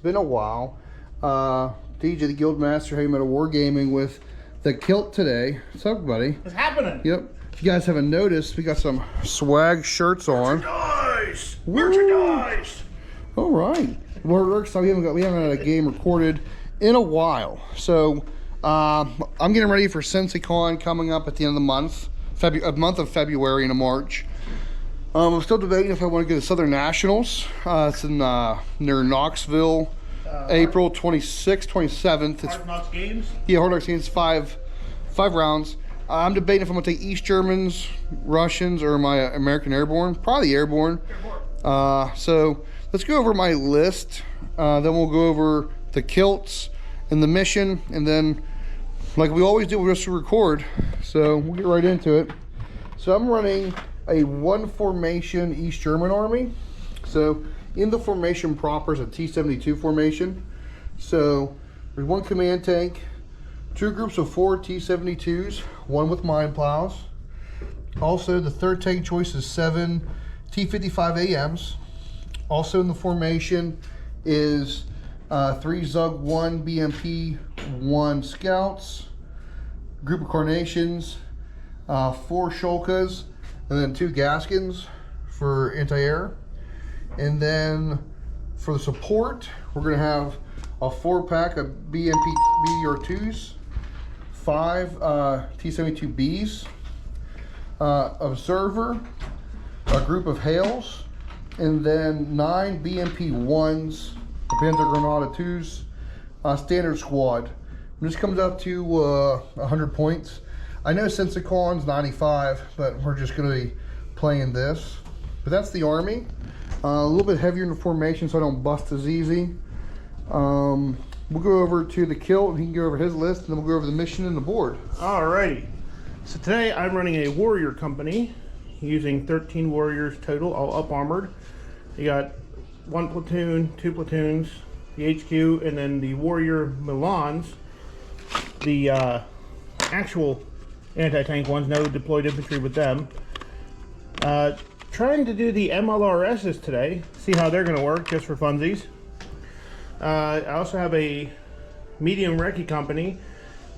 been a while. DJ the Guildmaster here at a Wargaming with the Kilt today. What's up, buddy? What's happening? Yep. If you guys haven't noticed, we got some swag shirts on. Merchandise! Merchandise! All right. We're excited. We haven't had a game recorded in a while. So I'm getting ready for SenseiCon coming up at the end of the month. Month of February into March. I'm still debating if I want to go to Southern Nationals. It's in near Knoxville, April 26th, 27th. It's Hard Knocks Games? Yeah, Hard Knocks Games, five rounds. I'm debating if I'm going to take East Germans, Russians, or my American Airborne. Probably the Airborne. So let's go over my list. Then we'll go over the Kilts and the mission, and then like we always do, we'll just record. So we'll get right into it. So I'm running a one formation East German army. So in the formation proper is a T-72 formation. So there's one command tank, two groups of 4 T-72s, one with mine plows. Also the third tank choice is 7 T-55 AMs. Also in the formation is 3 Zug 1 BMP 1 Scouts, group of Carnations, 4 Shulkas, and then 2 Gaskins for anti-air. And then for the support, we're going to have a 4-pack of BMP BDR2s, 5 T-72Bs, Observer, a group of Hales, and then 9 BMP 1s, Panzer Granada 2s, standard squad. And this comes out to 100 points. I know SenseiCon's 95, but we're just going to be playing this. But that's the army. A little bit heavier in the formation so I don't bust as easy. We'll go over to the Kilt and he can go over his list, and then we'll go over the mission and the board. Alrighty. So today I'm running a warrior company using 13 warriors total, all up armored. You got 1 platoon, 2 platoons, the HQ, and then the warrior Milans. The actual anti-tank ones, no deployed infantry with them. Trying to do the MLRSs today, see how they're going to work, just for funsies. I also have a medium recce company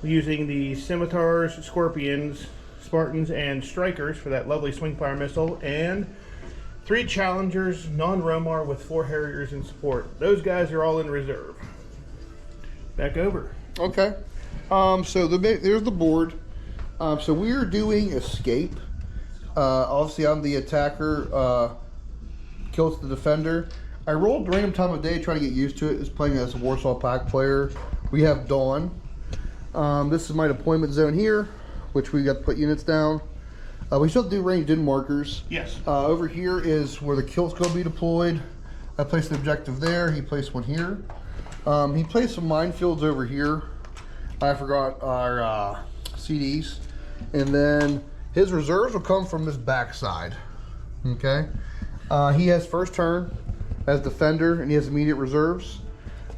using the Scimitars, Scorpions, Spartans, and Strikers for that lovely swing fire missile, and 3 Challengers, non-Romar with 4 Harriers in support. Those guys are all in reserve. Back over. Okay. So there's the board. So we are doing escape. Obviously I'm the attacker, Kilt's the defender. I rolled random time of day trying to get used to it. It's playing as a Warsaw Pact player. We have Dawn. This is my deployment zone here, which we got to put units down. We still have to do ranged in markers. Yes. Over here is where the Kilt's going to be deployed. I placed an objective there. He placed one here. He placed some minefields over here. I forgot our CDs. And then his reserves will come from this backside. Okay. He has first turn as defender, and he has immediate reserves.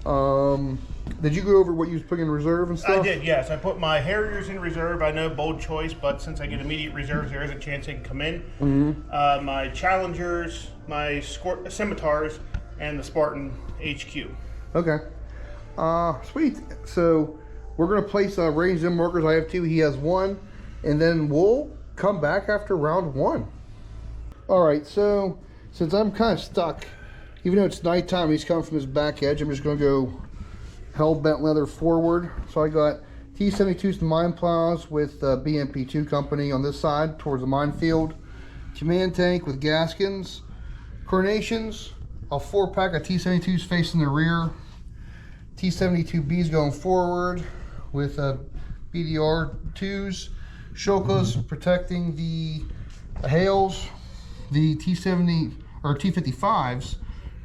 Did you go over what you was putting in reserve and stuff? I did, yes. I put my Harriers in reserve. I know, bold choice, but since I get immediate reserves, there is a chance they can come in. Mm-hmm. My Challengers, my Scimitars, and the Spartan HQ. Okay. Sweet. So we're going to place ranged in markers. I have 2. He has 1. And then we'll come back after round 1. All right. So since I'm kind of stuck, even though it's nighttime, he's coming from his back edge, I'm just going to go hell-bent leather forward. So I got T-72s mine plows with BMP-2 company on this side towards the minefield. Command tank with Gaskins. Carnations. A 4-pack of T-72s facing the rear. T-72Bs going forward with BDR-2s. Shulkas protecting the Hales. The T-70 or T-55s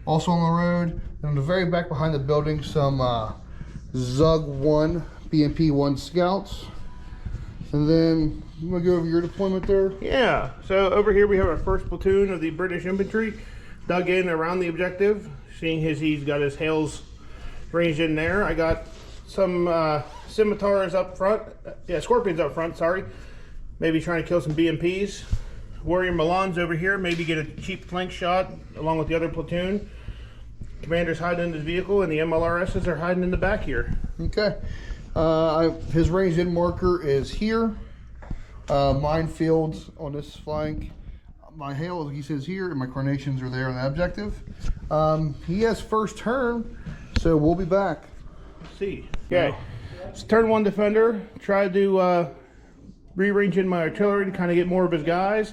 also on the road. And on the very back behind the building, some Zug 1 BMP 1 Scouts. And then you want to go over your deployment there? Yeah. So over here we have our first platoon of the British infantry dug in around the objective. Seeing he's got his Hales ranged in there. I got some Scimitars up front. Scorpions up front, sorry. Maybe trying to kill some BMPs. Warrior Milans over here, maybe get a cheap flank shot along with the other platoon. Commander's hiding in his vehicle, and the MLRSs are hiding in the back here. Okay. His ranged in marker is here. Minefields on this flank. My hail, he says here, and my carnations are there on the objective. He has first turn, so we'll be back. Let's see. Okay. So turn 1 defender. Tried to rearrange in my artillery to kind of get more of his guys.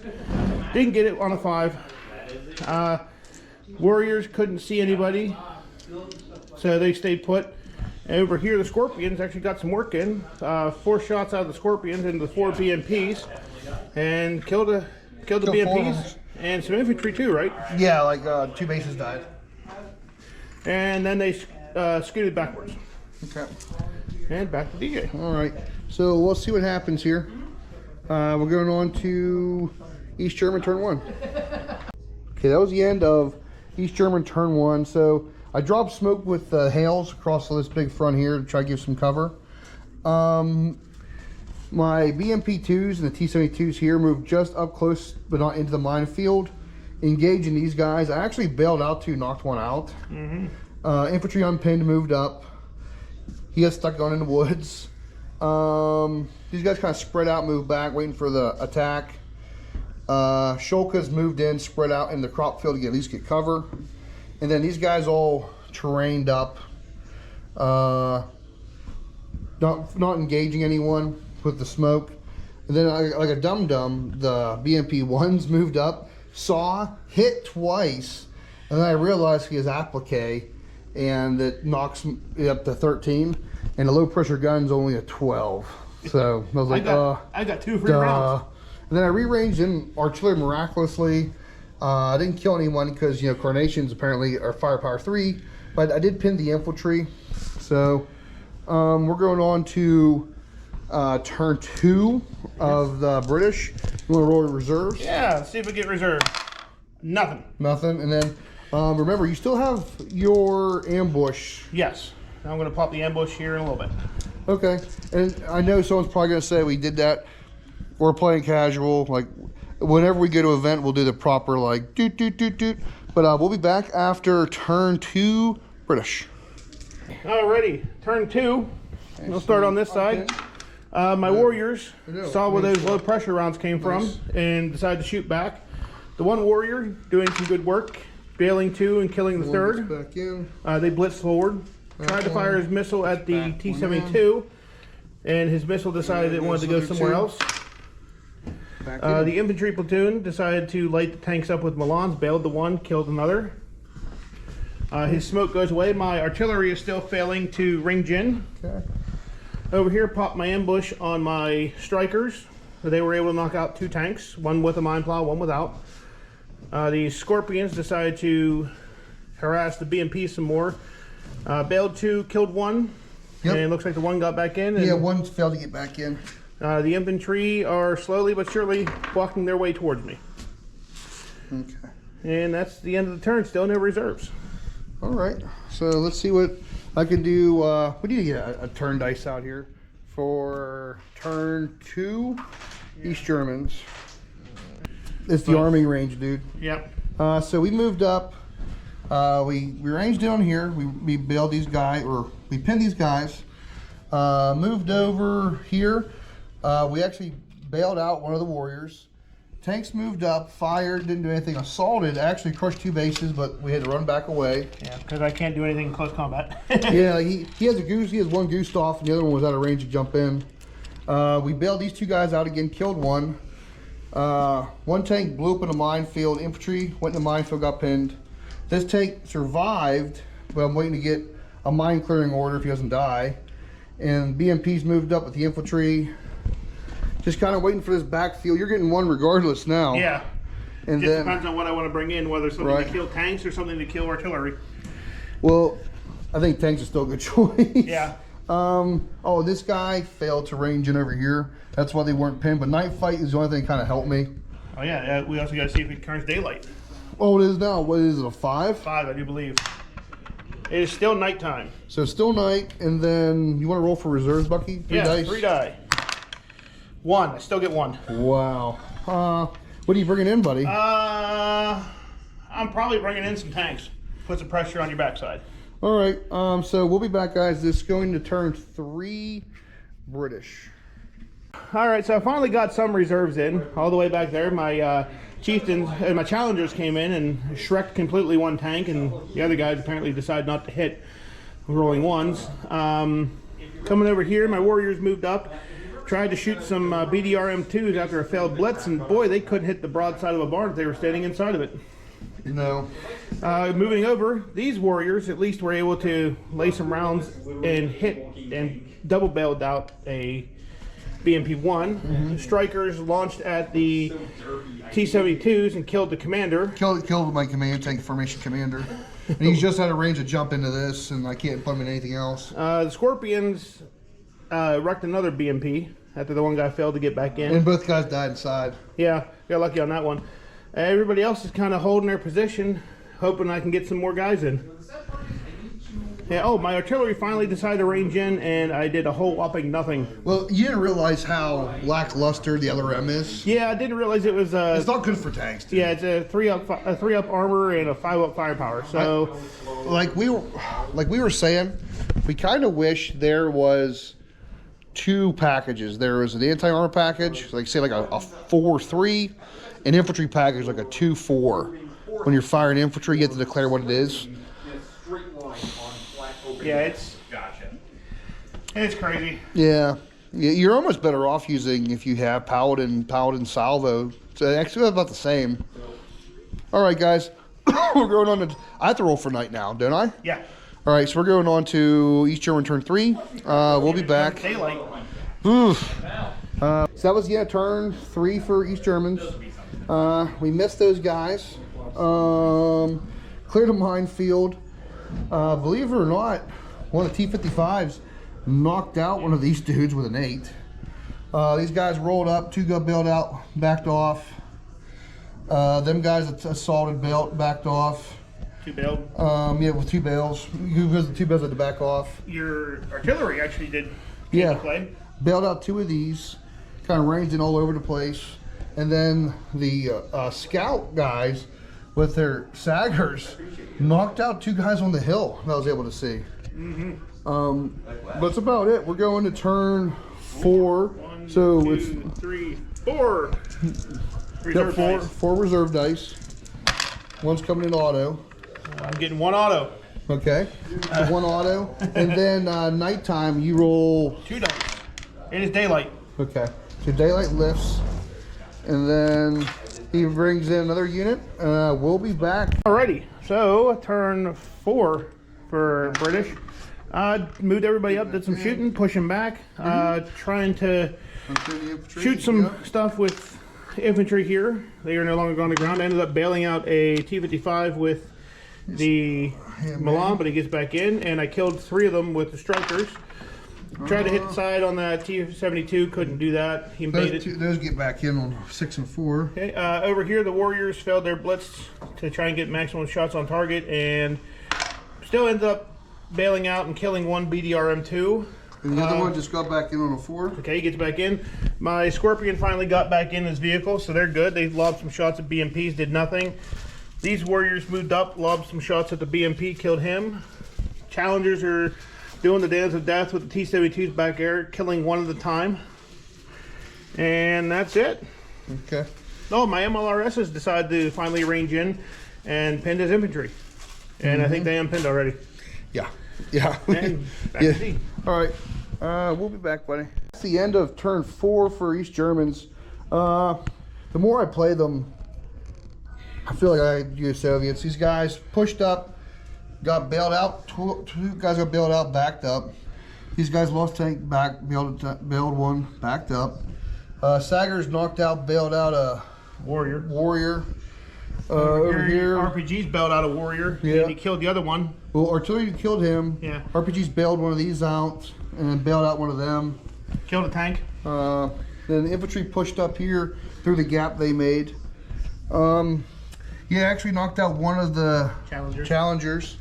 Didn't get it on a 5. Warriors couldn't see anybody, so they stayed put. And over here, the Scorpions actually got some work in. 4 shots out of the Scorpions into the 4 BMPs, and killed the BMPs and some infantry too, right? Yeah, like 2 bases died. And then they scooted backwards. Okay. And back to DJ. All right. So let's see what happens here. We're going on to East German turn 1. Okay, that was the end of East German turn 1. So I dropped smoke with hails across this big front here to try to give some cover. My BMP-2s and the T-72s here moved just up close but not into the minefield, engaging these guys. I actually bailed out 2, knocked 1 out. Infantry unpinned moved up. He got stuck down in the woods. These guys kind of spread out, moved back, waiting for the attack. Shulkas moved in, spread out in the crop field to at least get cover. And then these guys all terrained up, not engaging anyone with the smoke. And then like a dum-dum, the BMP-1s moved up, saw, hit twice, and then I realized he has applique, and it knocks it up to 13, and the low pressure gun's only a 12. So I was like, I got 2 free rounds. And then I rearranged in artillery miraculously. I didn't kill anyone because, you know, carnations apparently are firepower 3, but I did pin the infantry. So we're going on to turn 2 of the British. You want to roll your reserves? Yeah, let's see if we get reserve. Nothing. Nothing. And then remember, you still have your ambush. Yes. I'm going to pop the ambush here in a little bit. Okay. And I know someone's probably going to say we did that. We're playing casual. Like, whenever we go to an event, we'll do the proper, like, doot, doot, doot, doot. But we'll be back after turn 2 British. Alrighty. Turn 2. We'll start on this side. My warriors saw where those low pressure rounds came from and decided to shoot back. The one warrior doing some good work, bailing 2 and killing the 3rd. Back in. They blitzed forward, tried to fire his missile at the T-72, and his missile decided it wanted to go somewhere else. The infantry platoon decided to light the tanks up with Milans, bailed the 1, killed another. His smoke goes away. My artillery is still failing to range in. Okay. Over here, popped my ambush on my strikers. They were able to knock out 2 tanks, 1 with a mine plow, 1 without. The Scorpions decided to harass the BMP some more. Bailed 2, killed 1, and it looks like the 1 got back in. And yeah, 1 failed to get back in. the infantry are slowly but surely walking their way towards me. Okay. And that's the end of the turn, still no reserves. All right, so let's see what I can do. We need to get a turn dice out here for turn 2, East Germans. It's the army range, dude. Yep. So we moved up. We ranged down here. We bailed these guys, or we pinned these guys. Moved over here. We actually bailed out one of the warriors. Tanks moved up, fired, didn't do anything, assaulted, actually crushed 2 bases, but we had to run back away. Yeah, because I can't do anything in close combat. Yeah, he has a goose. He has 1 goose off, and the other one was out of range to jump in. We bailed these 2 guys out again, killed 1. 1 tank blew up in a minefield. Infantry went in the minefield, got pinned. This tank survived, but I'm waiting to get a mine clearing order if he doesn't die. And BMP's moved up with the infantry. Just kind of waiting for this backfield. You're getting 1 regardless now. Yeah. And just then depends on what I want to bring in, whether it's something Right. to kill tanks or something to kill artillery. Well, I think tanks are still a good choice. Yeah. Oh, this guy failed to range in over here. That's why they weren't pinned. But night fight is the only thing that kind of helped me. Oh yeah, we also got to see if it turns daylight. Oh, it is now. What is it, a 5? 5, I do believe. It is still nighttime. So it's still night, and then you want to roll for reserves, Bucky? 3 dice? 3 die. 1, I still get 1. Wow. What are you bringing in, buddy? I'm probably bringing in some tanks. put some pressure on your backside. All right, so we'll be back, guys. This is going to turn 3 British. All right, so I finally got some reserves in all the way back there. My chieftains and my challengers came in and shreked completely one tank, and the other guys apparently decided not to hit rolling ones. Coming over here, my warriors moved up, tried to shoot some BDR-M2s after a failed blitz, and boy, they couldn't hit the broadside of a barn if they were standing inside of it. No. Moving over, these warriors at least were able to lay some rounds and hit and double bailed out a BMP-1. The strikers launched at the T-72s and killed the commander. Killed my command tank formation commander. And he's just had a range to jump into this, and I can't put him in anything else. The Scorpions wrecked another BMP after the one guy failed to get back in. And both guys died inside. Yeah, got lucky on that one. Everybody else is kind of holding their position, hoping I can get some more guys in. Yeah, oh, my artillery finally decided to range in, and I did a whole whopping nothing. Well, you didn't realize how lackluster the LRM is. Yeah, I didn't realize it was. It's not good for tanks, dude. Yeah, it's a 3-up armor and a 5-up firepower. So, like we were saying, we kind of wish there was 2 packages. There was an anti-armor package, like say like a 4-3, an infantry package like a 2-4. When you're firing infantry, you have to declare what it is. Yeah, it's crazy. Yeah, you're almost better off using if you have Paladin Salvo. So actually about the same. All right, guys, we're going on to. I have to roll for night now, don't I? Yeah. All right, so we're going on to East German turn 3. We'll be back. Daylight. So that was turn 3 for East Germans. We missed those guys. Cleared a minefield. Believe it or not, one of the T-55s knocked out one of these dudes with an 8. These guys rolled up, 2 got bailed out, backed off. Them guys assaulted, backed off. 2 bailed? Yeah, with 2 bails. Because the 2 bails had to back off. Your artillery actually did play. Bailed out 2 of these, kind of ranged in all over the place. And then the scout guys with their saggers knocked out 2 guys on the hill that I was able to see. But that's about it. We're going to turn 4. 1, so 2, it's 3, 4. Reserve dice. 4 reserve dice. One's coming in auto. I'm getting 1 auto. Okay. So 1 auto. And then nighttime you roll 2 dice. It is daylight. Okay. So daylight lifts. And then he brings in another unit. We'll be back. Alrighty, so turn 4 for British. Moved everybody up, did some shooting, pushing back, trying to shoot some stuff with infantry here. They are no longer on the ground. I ended up bailing out a T-55 with the Milan, but he gets back in, and I killed 3 of them with the strikers. Tried to hit the side on the T-72, couldn't do that. He made it. Those get back in on 6 and 4. Okay, over here the Warriors failed their blitz to try and get maximum shots on target, and still ended up bailing out and killing 1 BDR-M2. And the other one just got back in on a 4. Okay, he gets back in. My Scorpion finally got back in his vehicle, so they're good. They lobbed some shots at BMPs, did nothing. These Warriors moved up, lobbed some shots at the BMP, killed him. Challengers are doing the dance of death with the T-72s back there, killing 1 at a time. And that's it. Okay. Oh, my MLRSs decided to finally range in and pinned his infantry. And I think they unpinned already. Yeah. Yeah. And back to D. All right. We'll be back, buddy. It's the end of turn 4 for East Germans. The more I play them, I feel like I use Soviets. These guys pushed up, got bailed out. 2 guys got bailed out, backed up. These guys lost tank, bailed 1, backed up. Saggers knocked out, bailed out a warrior. Over here, RPG's bailed out a warrior. Yeah. And he killed the other one. Well, artillery killed him. Yeah. RPG's bailed one of these out and bailed out one of them. Killed a tank. Then the infantry pushed up here through the gap they made. Yeah, actually knocked out one of the challengers.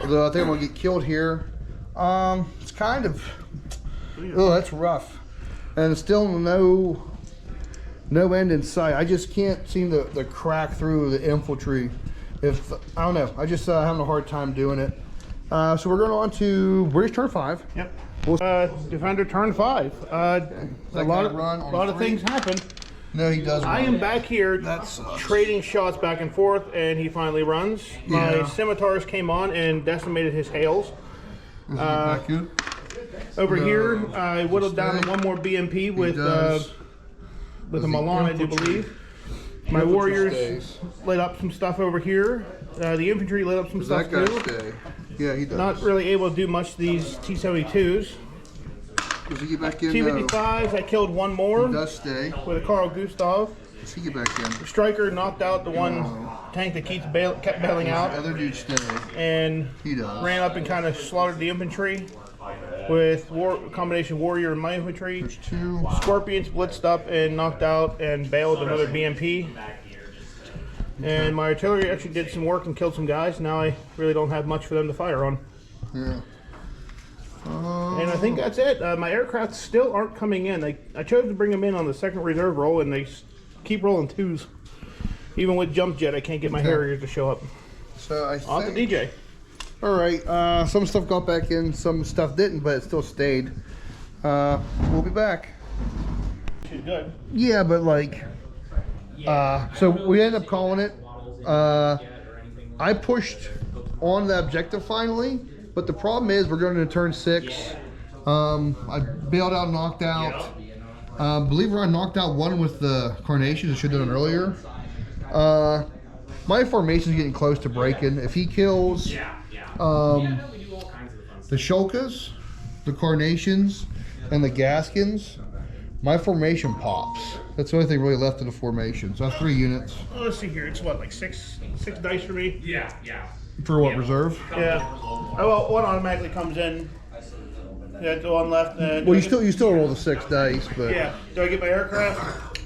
Although I think I'm gonna get killed here. It's kind of, oh, that's rough. And still no end in sight. I just can't seem to crack through the infantry. if I don't know, I just having a hard time doing it. So we're going on to British turn 5. Yep. Defender turn 5. A lot of things happen. No, he doesn't. I am back here trading shots back and forth, and he finally runs. My scimitars came on and decimated his hails. Over here, I whittled down one more BMP with a Milan, I do believe. My warriors lit up some stuff over here. The infantry lit up some stuff too. Yeah, he does. Not really able to do much to these T-72s. Does he get back in? T-55s, I killed one more. He does stay. With a Carl Gustav. Does he get back in? The Striker knocked out the one tank that kept bailing out. The other dude stay. And he does. Ran up and kind of slaughtered the infantry with combination warrior and my infantry. There's 2. Scorpions blitzed up and knocked out and bailed another BMP. And my artillery actually did some work and killed some guys. Now I really don't have much for them to fire on. Yeah. And I think that's it. My aircraft still aren't coming in. I chose to bring them in on the second reserve roll, and they keep rolling 2s. Even with jump jet, I can't get my Harriers to show up. So I on to DJ. All right. Some stuff got back in, some stuff didn't, but it still stayed. We'll be back. She's good. Yeah, but like, so we ended up calling it. I pushed on the objective finally. But the problem is we're going to turn 6. I bailed out, knocked out. Believe it or not, I knocked out one with the Carnations. I should have done it earlier. My formation's getting close to breaking. If he kills the Shulkas, the Carnations, and the Gaskins, my formation pops. That's the only thing really left in the formation. So that's 3 units. Oh, let's see here. It's what, like six dice for me? Yeah. For what, reserve? Yeah. Oh, well, one automatically comes in. Yeah, the one left. Well, you still roll the 6 dice, but yeah. Do I get my aircraft?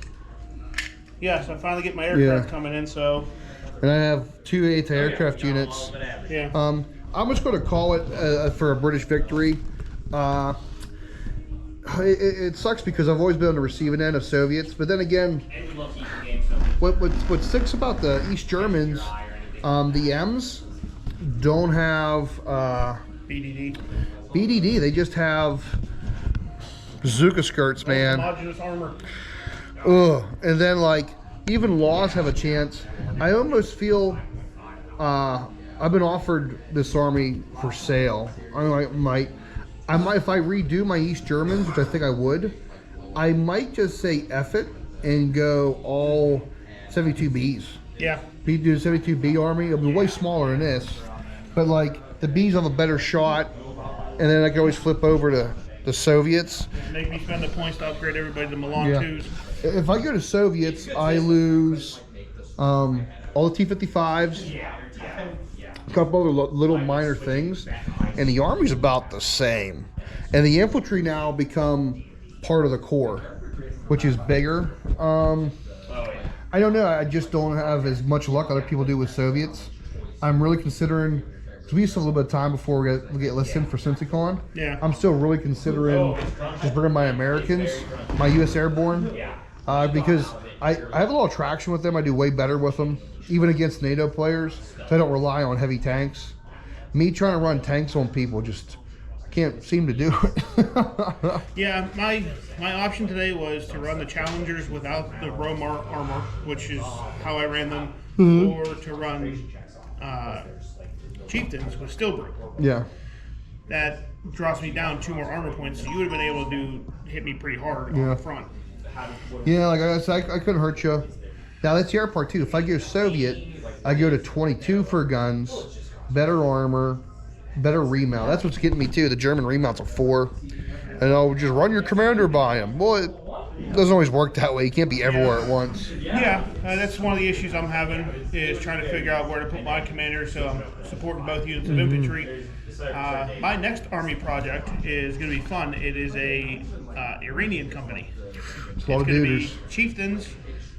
Yes, I finally get my aircraft coming in. So. And I have 2 anti-aircraft units. Yeah. I'm just going to call it for a British victory. It sucks because I've always been on the receiving end of Soviets, but then again, what sticks about the East Germans, the M's don't have BDD. They just have bazooka skirts, man. Homogeneous armor. Ugh. And then like even laws have a chance. I almost feel I've been offered this army for sale. I might if I redo my East Germans, which I think I would, I might just say F it and go all 72Bs. Yeah. Do the 72B army. It'll be way smaller than this, but like the Bs have a better shot, and then I can always flip over to the Soviets. Make me spend the points to upgrade everybody to Milan 2s. If I go to Soviets, I lose all the T-55s, a couple other little minor things, and the army's about the same. And the infantry now become part of the corps, which is bigger. I don't know. I just don't have as much luck other people do with Soviets. I'm really considering, because we used to have a little bit of time before we get listed for Syncicon. Yeah. I'm still really considering just bringing my Americans, my U.S. Airborne, because I have a lot of traction with them. I do way better with them, even against NATO players. So I don't rely on heavy tanks. Me trying to run tanks on people just can't seem to do it. Yeah, my option today was to run the Challengers without the Romar armor, which is how I ran them, or to run Chieftains with Stillbrook. Yeah. That drops me down 2 more armor points, so you would have been able to hit me pretty hard on the front. Yeah, like I said, I couldn't hurt you. Now that's the other part too. If I go Soviet, I go to 22 for guns, better armor, better remount. That's what's getting me too. The German remounts are 4, and I'll just run your commander by them. Boy, it doesn't always work that way. You can't be everywhere at once. Yeah, that's one of the issues I'm having, is trying to figure out where to put my commander, so I'm supporting both units of infantry. My next army project is going to be fun. It is a Iranian company. It's going to be Chieftains.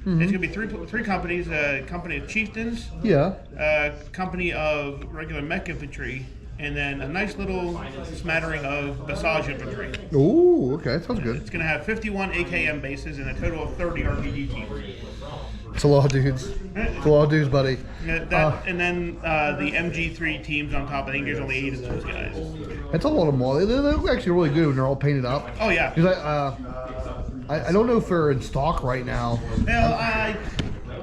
It's going to be three companies: a company of Chieftains, a company of regular mech infantry, and then a nice little smattering of Basage infantry. Ooh, okay, that sounds good. It's going to have 51 AKM bases and a total of 30 RPG teams. It's a lot of dudes. It's a lot of dudes, buddy. And then the MG3 teams on top. I think there's only 8 of those guys. That's a lot of them all. They look actually really good when they're all painted up. Oh yeah. Because I don't know if they're in stock right now. Well,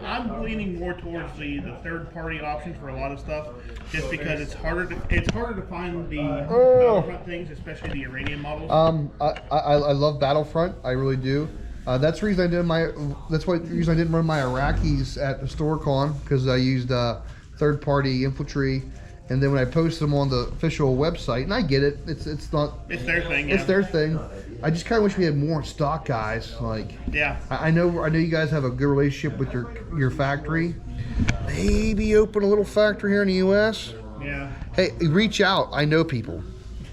I'm leaning more towards the third-party options for a lot of stuff, just because it's harder to find the Battlefront things, especially the Iranian models. I love Battlefront. I really do. That's the reason I did the reason I didn't run my Iraqis at the StoreCon, because I used third-party infantry. And then when I post them on the official website, and I get it, it's their thing. It's their thing. I just kind of wish we had more stock guys. Like, yeah. I know you guys have a good relationship with your factory. Maybe open a little factory here in the U.S. Yeah. Hey, reach out. I know people.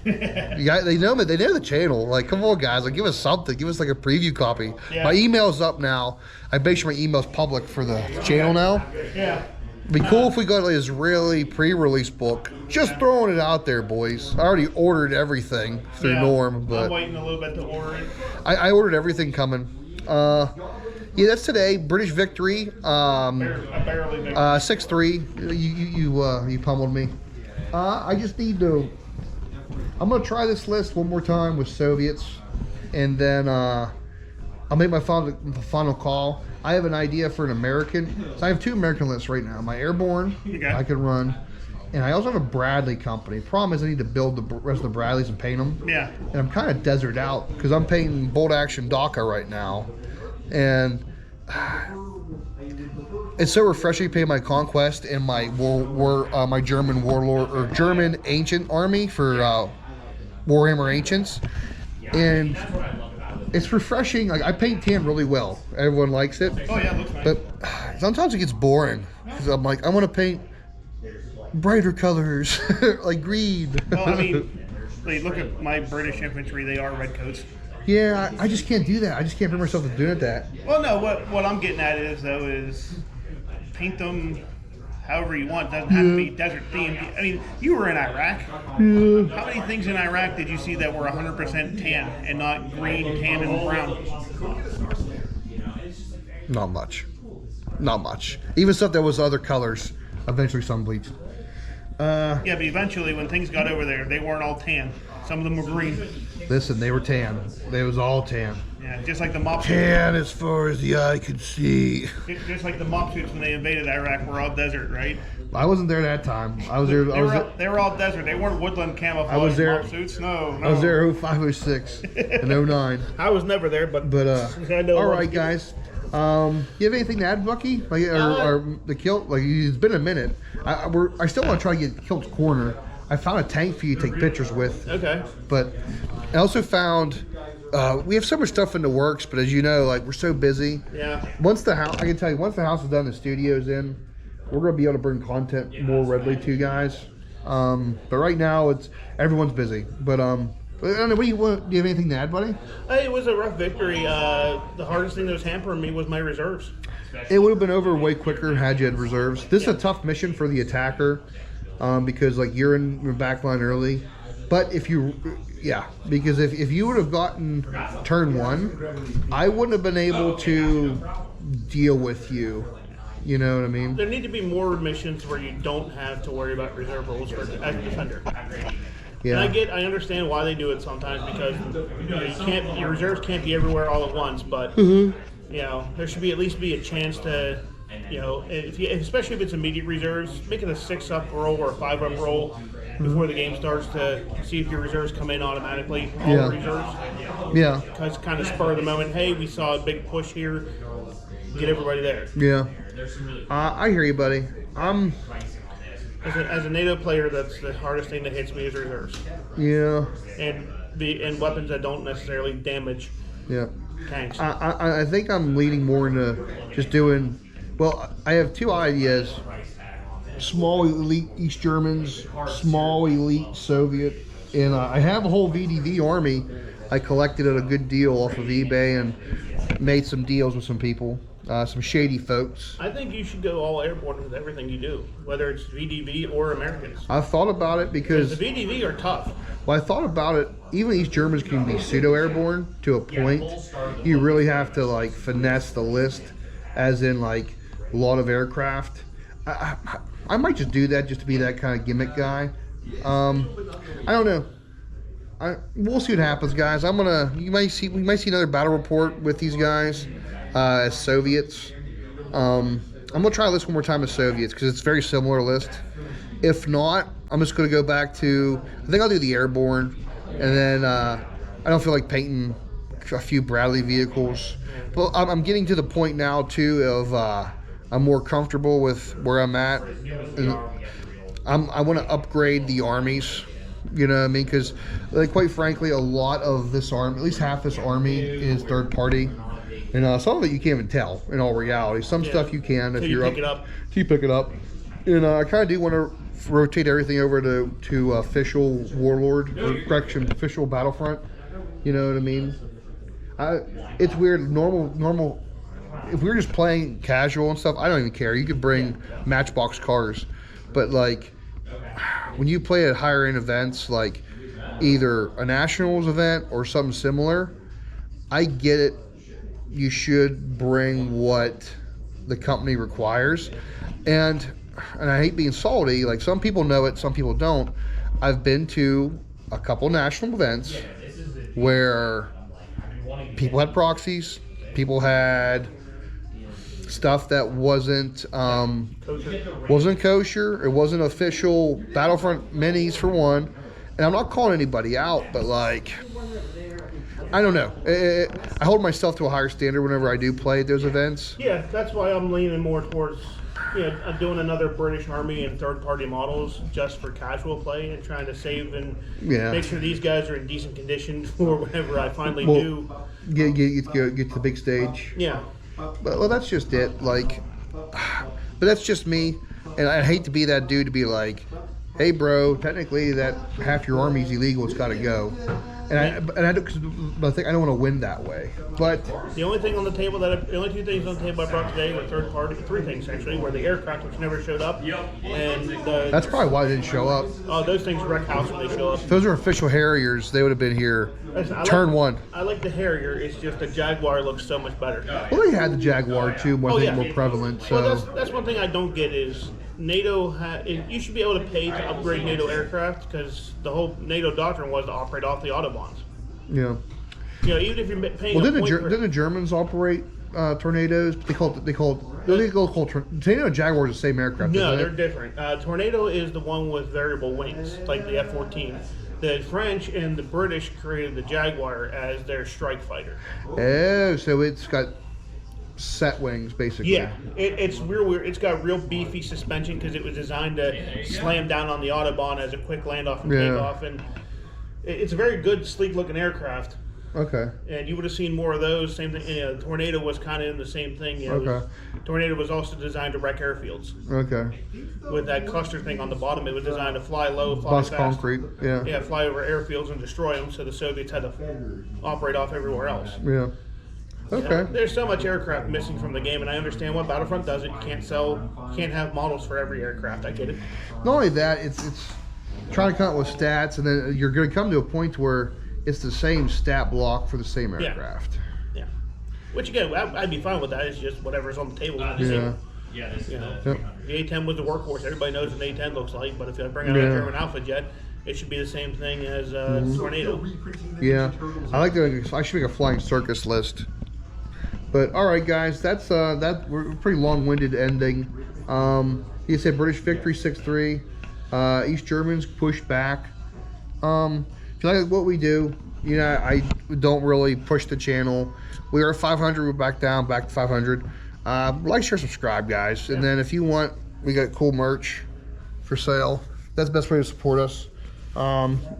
They know me. They know the channel. Like, come on, guys. Like, give us something. Give us like a preview copy. Yeah. My email's up now. I make sure my email's public for the channel now. Yeah. It'd be cool if we got like this really pre-release book. Just throwing it out there, boys. I already ordered everything through Norm, but I'm waiting a little bit to order it. I ordered everything coming. Yeah, that's today. British victory. Barely victory. 6-3. You pummeled me. I just need to. I'm gonna try this list one more time with Soviets, and then I'll make my final call. I have an idea for an American. So I have 2 American lists right now. My Airborne, I can run. And I also have a Bradley company. Problem is I need to build the rest of the Bradleys and paint them. Yeah. And I'm kind of desert out because I'm painting bolt action DACA right now. And it's so refreshing to paint my Conquest and my my German warlord or German ancient army for Warhammer Ancients. And it's refreshing. Like, I paint tan really well. Everyone likes it. Oh yeah, it looks nice. But sometimes it gets boring because I'm like, I want to paint brighter colors, like green. Well, I mean, look at my British infantry. They are red coats. Yeah, I just can't do that. I just can't bring myself to doing that. Well, no. What I'm getting at is paint them however you want. It doesn't have to be desert themed. I mean, you were in Iraq. Yeah. How many things in Iraq did you see that were 100% tan and not green, tan, and brown? Not much. Not much. Even stuff that was other colors, eventually sun bleached. Yeah, but eventually when things got over there, they weren't all tan. Some of them were green. Listen, they were tan. They was all tan. Yeah, just like the mop suits. Tan as far as the eye could see. Just like the mop suits when they invaded Iraq were all desert, right? I wasn't there that time. I was there. They were all desert. They weren't woodland camouflage I was there, mop suits. No. I was there 05, 06, and 09. I was never there, but I know. All right, guys. You have anything to add, Bucky? Like, or the Kilt? Like, it's been a minute. I still want to try to get Kilt's corner. I found a tank for you to take pictures with. Okay. But I also found we have so much stuff in the works, but as you know, like, we're so busy. Yeah. Once the house, I can tell you, once the house is done, the studio's in, we're gonna be able to bring content more readily to you guys. But right now, everyone's busy. But I don't know. Do you have anything to add, buddy? It was a rough victory. The hardest thing that was hampering me was my reserves. It would have been over way quicker had you had reserves. This is a tough mission for the attacker because like you're in your back line early. But if you would have gotten turn 1, I wouldn't have been able to deal with you. You know what I mean? There need to be more missions where you don't have to worry about reserve rolls as a defender. Yeah. And I understand why they do it sometimes because your reserves can't be everywhere all at once. But there should at least be a chance to, especially if it's immediate reserves, make it a 6-up roll or a 5-up roll before the game starts to see if your reserves come in automatically. All the reserves. Yeah. Because kind of spur of the moment. Hey, we saw a big push here. Get everybody there. Yeah. I hear you, buddy. As a NATO player, that's the hardest thing that hits me is reserves. Yeah. And weapons that don't necessarily damage tanks. I think I'm leaning more into just doing. Well, I have 2 ideas: small elite East Germans, small elite Soviet, and I have a whole VDV army. I collected at a good deal off of eBay and made some deals with some people. Some shady folks. I think you should go all airborne with everything you do, whether it's VDV or Americans. I thought about it because the VDV are tough. Well, I thought about it. Even East Germans can be pseudo-airborne to a point. You really have to like finesse the list, as in like a lot of aircraft. I might just do that just to be that kind of gimmick guy. I don't know. We'll see what happens, guys. We might see another battle report with these guys as Soviets. I'm gonna try this one more time as Soviets because it's a very similar list. If not, I'm just gonna go back to, I think I'll do the airborne, and then I don't feel like painting a few Bradley vehicles. But I'm getting to the point now too of I'm more comfortable with where I'm at. And I want to upgrade the armies. You know what I mean? Because, like, quite frankly, a lot of this army, at least half this army, is third party. And some of it you can't even tell in all reality. Some stuff you can if you're pick it up. You pick it up. And I kind of do want to rotate everything over to official warlord, or correction, official battlefront. You know what I mean? It's weird. Normal. If we were just playing casual and stuff, I don't even care. You could bring Matchbox cars, but like when you play at higher end events, like either a nationals event or something similar, I get it. You should bring what the company requires, and I hate being salty. Like, some people know it, some people don't. I've been to a couple national events where people had proxies, people had stuff that wasn't kosher. It wasn't official Battlefront minis for one. And I'm not calling anybody out, but like, I don't know. I hold myself to a higher standard whenever I do play at those events. Yeah, that's why I'm leaning more towards, I'm doing another British Army and third-party models just for casual play and trying to save and make sure these guys are in decent condition for whenever I finally do. Get to the big stage. Yeah. Well, that's just it. Like, but that's just me, and I hate to be that dude to be like, "Hey, bro, technically that half your army's illegal. It's got to go." But I think I don't want to win that way. But the only thing on the table the only two things on the table I brought today were third party. Three things actually were the aircraft, which never showed up, and that's probably why they didn't show up. Oh, those things wreck house when they show up. If those are official Harriers, they would have been here. Turn one. I like the Harrier. It's just the Jaguar looks so much better. Well, they had the Jaguar too. More prevalent. So well, that's one thing I don't get is NATO. You should be able to pay to upgrade NATO aircraft because the whole NATO doctrine was to operate off the Autobahns. Yeah. Even if you're paying. Well, didn't the Germans operate Tornadoes? They called Tornado and Jaguar is the same aircraft. No, they're different. Tornado is the one with variable wings, like the F-14. The French and the British created the Jaguar as their strike fighter. Oh, so it's got set wings, basically. Yeah, it's real weird. It's got real beefy suspension because it was designed to slam down on the Autobahn as a quick landoff and takeoff, and it's a very good, sleek-looking aircraft. Okay. And you would have seen more of those. Same thing. Tornado was kind of in the same thing. Tornado was also designed to wreck airfields. Okay. With that cluster thing on the bottom, it was designed to fly low, fly fast. Concrete. Yeah. Yeah, fly over airfields and destroy them. So the Soviets had to operate off everywhere else. Yeah. Okay. There's so much aircraft missing from the game, and I understand what Battlefront does. It can't have models for every aircraft. I get it. Not only that, it's trying to come up with stats, and then you're going to come to a point where it's the same stat block for the same aircraft. Yeah. Which again, I'd be fine with that. It's just whatever's on the table. Yeah. The A-10 was the workworkhorse. Everybody knows what an A-10 looks like, but if you bring out a German Alpha jet, it should be the same thing as Tornado. Yeah. I should make a flying circus list. But all right, guys, that's we're pretty long-winded ending. You said British victory 6-3. East Germans pushed back. If you like what we do, I don't really push the channel. We are at 500. We're back to 500. Like, share, subscribe, guys. And then if you want, we got cool merch for sale. That's the best way to support us. We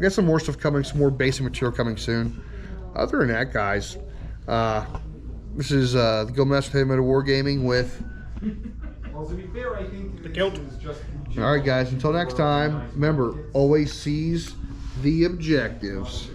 got some more stuff coming, some more basic material coming soon. Other than that, guys, this is the Guildmaster Heavy Metal Wargaming with the Kilt. All right, guys. Until next time, remember, always seize the objectives.